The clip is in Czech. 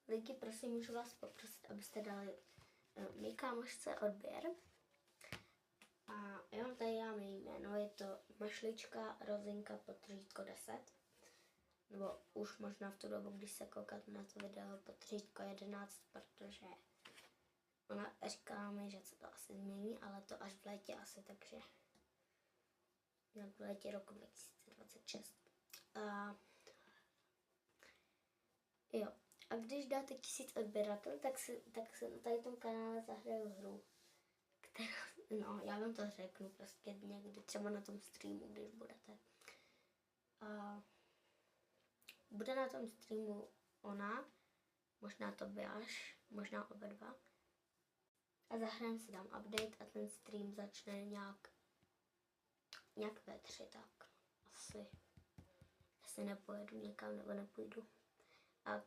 lidi, prosím, můžu vás poprosit, abyste dali mé kámošce odběr. A já vám tady dám její jméno, je to Mašlička Rozinka _ 10. Nebo už možná v tu dobu, když se koukáte na to video, _ 11, protože ona říkala mi, že se to asi změní, ale to až v létě asi, takže nějak v létě roku 2026. Jo. A když dáte 1000 odběratel, tak se na tady tom kanále zahraju hru. No, já vám to řeknu prostě někdy, třeba na tom streamu, když budete. Bude na tom streamu ona, možná Tobiáš, možná oba dva. A zahrajeme si tam update a ten stream začne nějak ve 3, tak asi nepojedu někam nebo nepůjdu. A